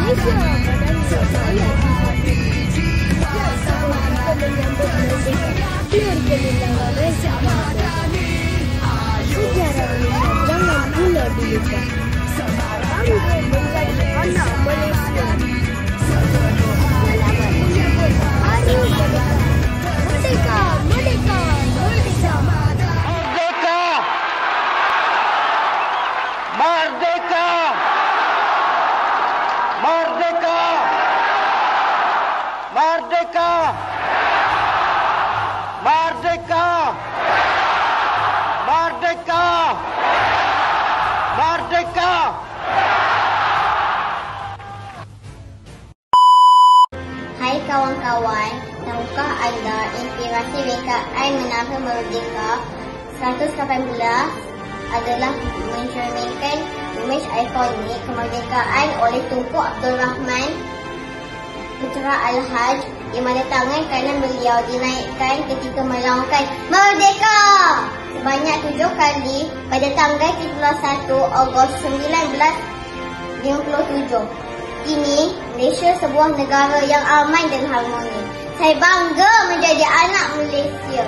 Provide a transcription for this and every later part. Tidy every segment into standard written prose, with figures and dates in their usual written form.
Malaysia padanya saya sama kita menyambut merdeka biar kemenangan Reza Mada. Sejarah ini jangan pula dilupakan. Bangga menjadi anak Malaysia. Selamat menyambut Hari Merdeka. Merdeka, merdeka, merdeka. Merdeka! Merdeka! Merdeka! Merdeka! Merdeka! Merdeka! Hai kawan-kawan, tahukah anda inspirasi rekaan Menara Merdeka 118 adalah mencerminkan imej ikonik kemerdekaan oleh Tunku Abdul Rahman Putra Al-Haj di mana tangan kanan beliau dinaikkan ketika melangkah Merdeka sebanyak 7 kali pada tanggal 31 Ogos 1957. Kini Malaysia sebuah negara yang aman dan harmoni. Saya bangga menjadi anak Malaysia.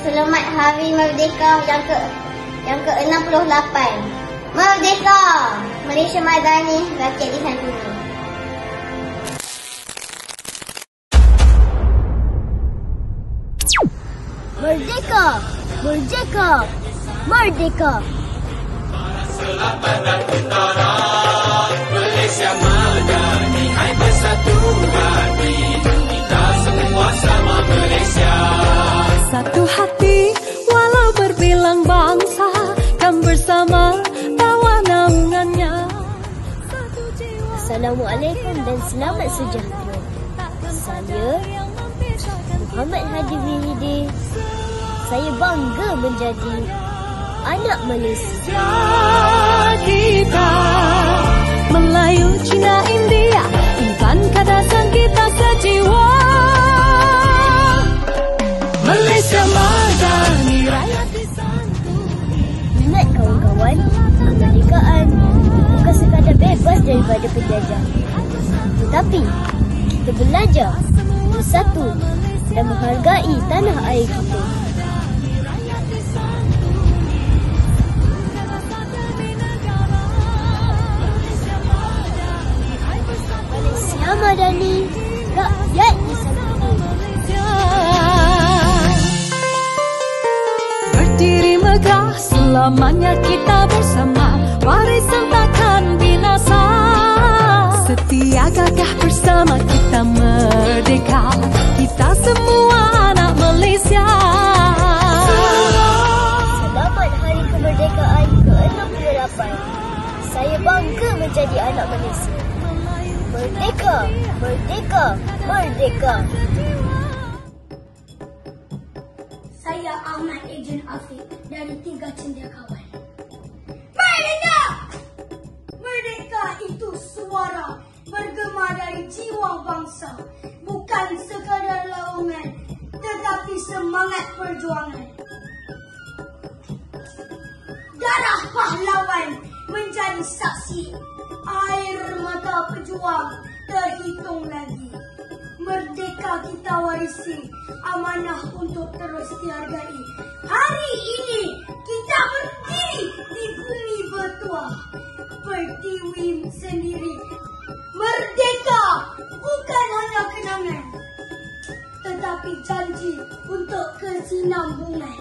Selamat Hari Merdeka yang ke-68. Merdeka! Malaysia Madani, rakyat disantuni. Merdeka! Merdeka! Merdeka! Selatan dan utara, Malaysia Madani, hai bersatu hati, kita semua sama Malaysia. Satu hati walau berbilang bangsa, dan bersama bawa naungannya. Assalamualaikum dan selamat sejahtera. Saya Muhammad Hadi Wihidi. Saya bangga menjadi anak Malaysia. Kita Melayu, Cina, India, insan kadasan kita sejiwa. Malaysia Madani, rakyat disantuni. Ingat kawan-kawan, kemerdekaan bukan sekadar bebas daripada penjajah, tetapi kita belajar bersatu dan menghargai tanah air kita. Malaysia Madani, rakyat disantuni. Berdiri megah, selamanya kita bersama, warisan takkan binasa. Setia gagah bersama kita merdeka, kita semua anak Malaysia. Selamat Hari Kemerdekaan ke-68. Saya bangga menjadi anak Malaysia. Merdeka, merdeka, merdeka. Saya Ahmad Ejen Afiq dari 3 Cendekiawan. Merdeka! Merdeka itu suara bergema dari jiwa bangsa, bukan sekadar laungan, tetapi semangat perjuangan. Darah pahlawan menjadi saksi, air mata pejuang terhitung lagi. Merdeka kita warisi, amanah untuk terus dihargai. Hari ini kita berdiri di bumi bertuah, pertiwi sendiri. Merdeka bukan hanya kenangan, tetapi janji untuk kesinambungan.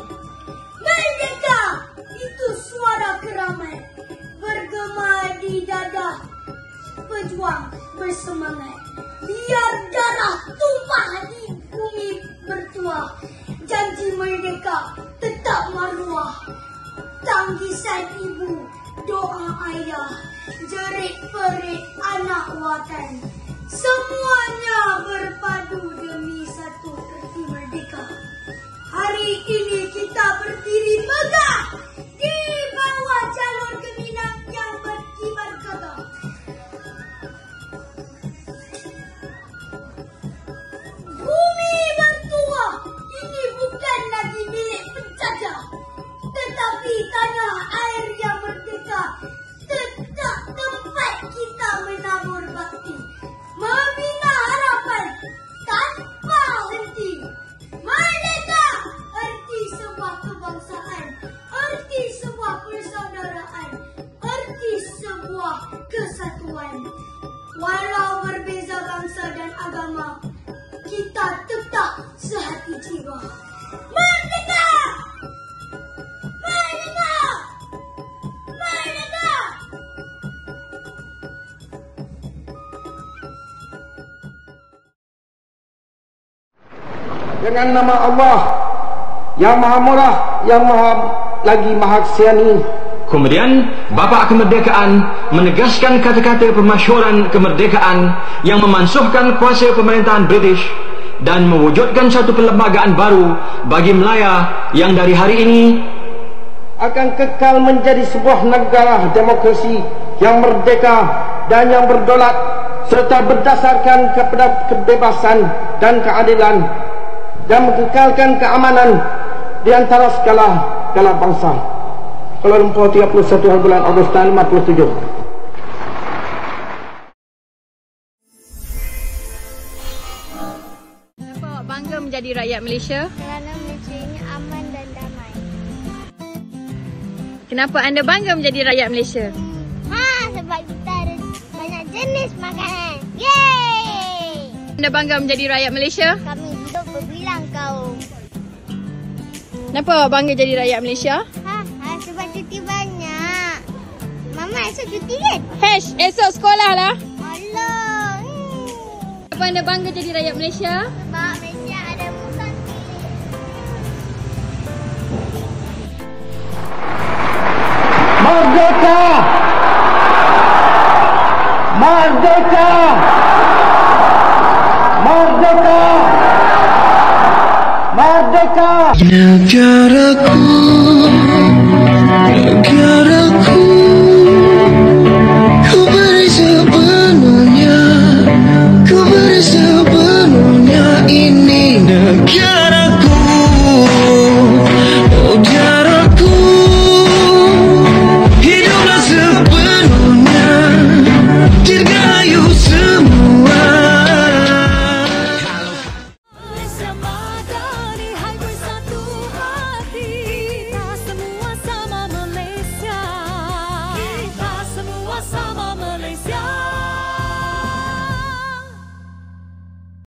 Merdeka itu suara keramat, bergema di dada pejuang bersemangat. Biar darah tumpah di bumi bertuah, janji merdeka tetap maruah. Tanggisan ibu, doa ayah, jerit-perit anak watan, semuanya berpadu demi satu erti merdeka. Hari ini kita berdiri megah di bawah jalur gemilang yang berkibar gagah. Bumi bertuah ini bukan lagi milik penjajah, tetapi tanah air yang merdeka, tetap tempat kita menabur bakti. Walau berbeza bangsa dan agama, kita tetap sehati jiwa. Merdeka! Merdeka! Merdeka! Dengan nama Allah yang Maha Murah, yang Maha Siani. Kemudian, Bapa Kemerdekaan menegaskan kata-kata permasyhuran kemerdekaan yang memansuhkan kuasa pemerintahan British dan mewujudkan satu perlembagaan baru bagi Melaya yang dari hari ini akan kekal menjadi sebuah negara demokrasi yang merdeka dan yang berdaulat serta berdasarkan kepada kebebasan dan keadilan dan mengekalkan keamanan di antara segala bangsa. Kuala Lumpur 31 bulan Ogos tahun 57. Kenapa awak bangga menjadi rakyat Malaysia? Kerana Malaysia ini aman dan damai. Kenapa anda bangga menjadi rakyat Malaysia? Sebab kita ada banyak jenis makanan. Yeay! Anda bangga menjadi rakyat Malaysia? Kami hidup berbilang kaum. Kenapa awak bangga jadi rakyat Malaysia? Sebab cuti banyak. Mama esok cuti kan? Esok sekolah lah. Alah. Kenapa anda bangga jadi rakyat Malaysia? Sebab Malaysia ada Musanti. Merdeka! Merdeka! Merdeka! Merdeka!